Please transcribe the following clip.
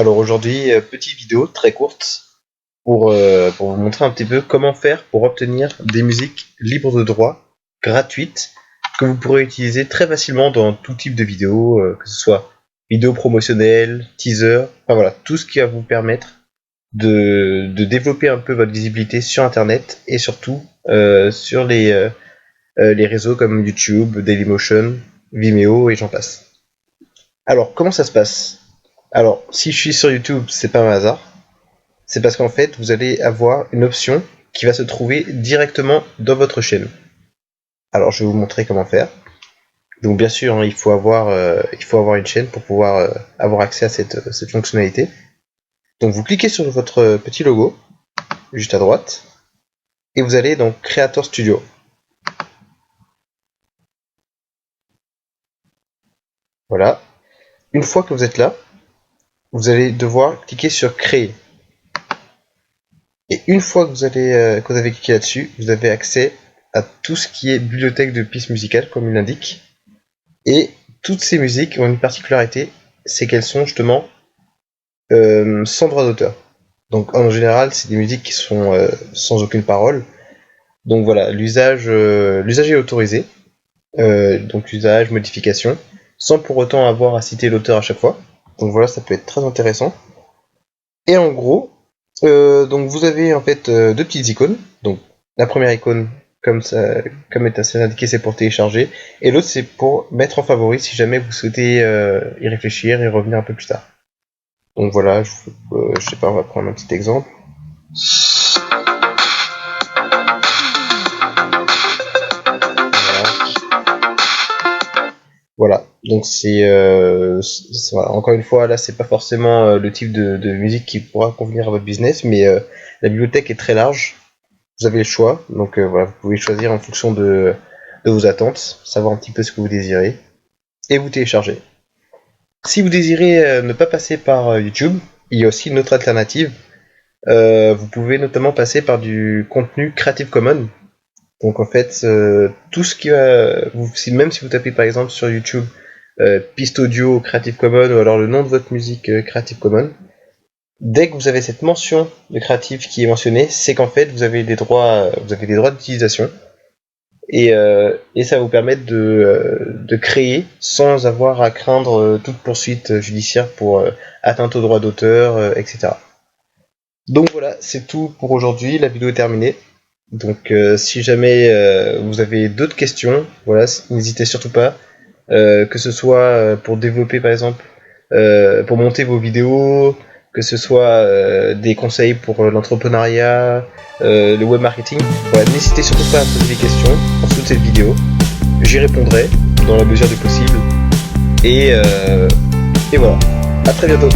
Alors aujourd'hui, petite vidéo très courte pour vous montrer un petit peu comment faire pour obtenir des musiques libres de droit, gratuites, que vous pourrez utiliser très facilement dans tout type de vidéo, que ce soit vidéo promotionnelle, teaser, enfin voilà, tout ce qui va vous permettre de développer un peu votre visibilité sur internet et surtout sur les réseaux comme YouTube, Dailymotion, Vimeo et j'en passe. Alors comment ça se passe? Alors si je suis sur YouTube, c'est pas un hasard, c'est parce qu'en fait vous allez avoir une option qui va se trouver directement dans votre chaîne. Alors je vais vous montrer comment faire. Donc bien sûr, hein, il faut avoir une chaîne pour pouvoir avoir accès à cette fonctionnalité. Donc vous cliquez sur votre petit logo, juste à droite, et vous allez dans Creator Studio. Voilà. Une fois que vous êtes là, vous allez devoir cliquer sur Créer. Et une fois que vous avez cliqué là-dessus, vous avez accès à tout ce qui est bibliothèque de pistes musicales, comme il l'indique. Et toutes ces musiques ont une particularité, c'est qu'elles sont justement sans droit d'auteur. Donc en général, c'est des musiques qui sont sans aucune parole. Donc voilà, l'usage est autorisé. Donc usage, modification, sans pour autant avoir à citer l'auteur à chaque fois. Donc voilà, ça peut être très intéressant. Et en gros, donc vous avez en fait deux petites icônes. Donc la première icône, comme est assez indiqué, c'est pour télécharger, et l'autre c'est pour mettre en favori si jamais vous souhaitez y réfléchir et revenir un peu plus tard. Donc voilà, je sais pas, on va prendre un petit exemple. Voilà, donc voilà. Encore une fois, là c'est pas forcément le type de musique qui pourra convenir à votre business, mais la bibliothèque est très large. Vous avez le choix, donc voilà, vous pouvez choisir en fonction de vos attentes, savoir un petit peu ce que vous désirez, et vous télécharger. Si vous désirez ne pas passer par YouTube, il y a aussi une autre alternative. Vous pouvez notamment passer par du contenu Creative Commons. Donc en fait, tout ce qui va, même si vous tapez par exemple sur YouTube piste audio Creative Commons ou alors le nom de votre musique Creative Commons, dès que vous avez cette mention de Creative qui est mentionnée, c'est qu'en fait vous avez des droits d'utilisation et ça va vous permettre de créer sans avoir à craindre toute poursuite judiciaire pour atteinte aux droits d'auteur, etc. Donc voilà, c'est tout pour aujourd'hui, la vidéo est terminée. Donc si jamais vous avez d'autres questions, voilà, n'hésitez surtout pas, que ce soit pour développer par exemple, pour monter vos vidéos, que ce soit des conseils pour l'entrepreneuriat, le web marketing, voilà, n'hésitez surtout pas à poser des questions en dessous de cette vidéo, j'y répondrai dans la mesure du possible, et voilà, à très bientôt.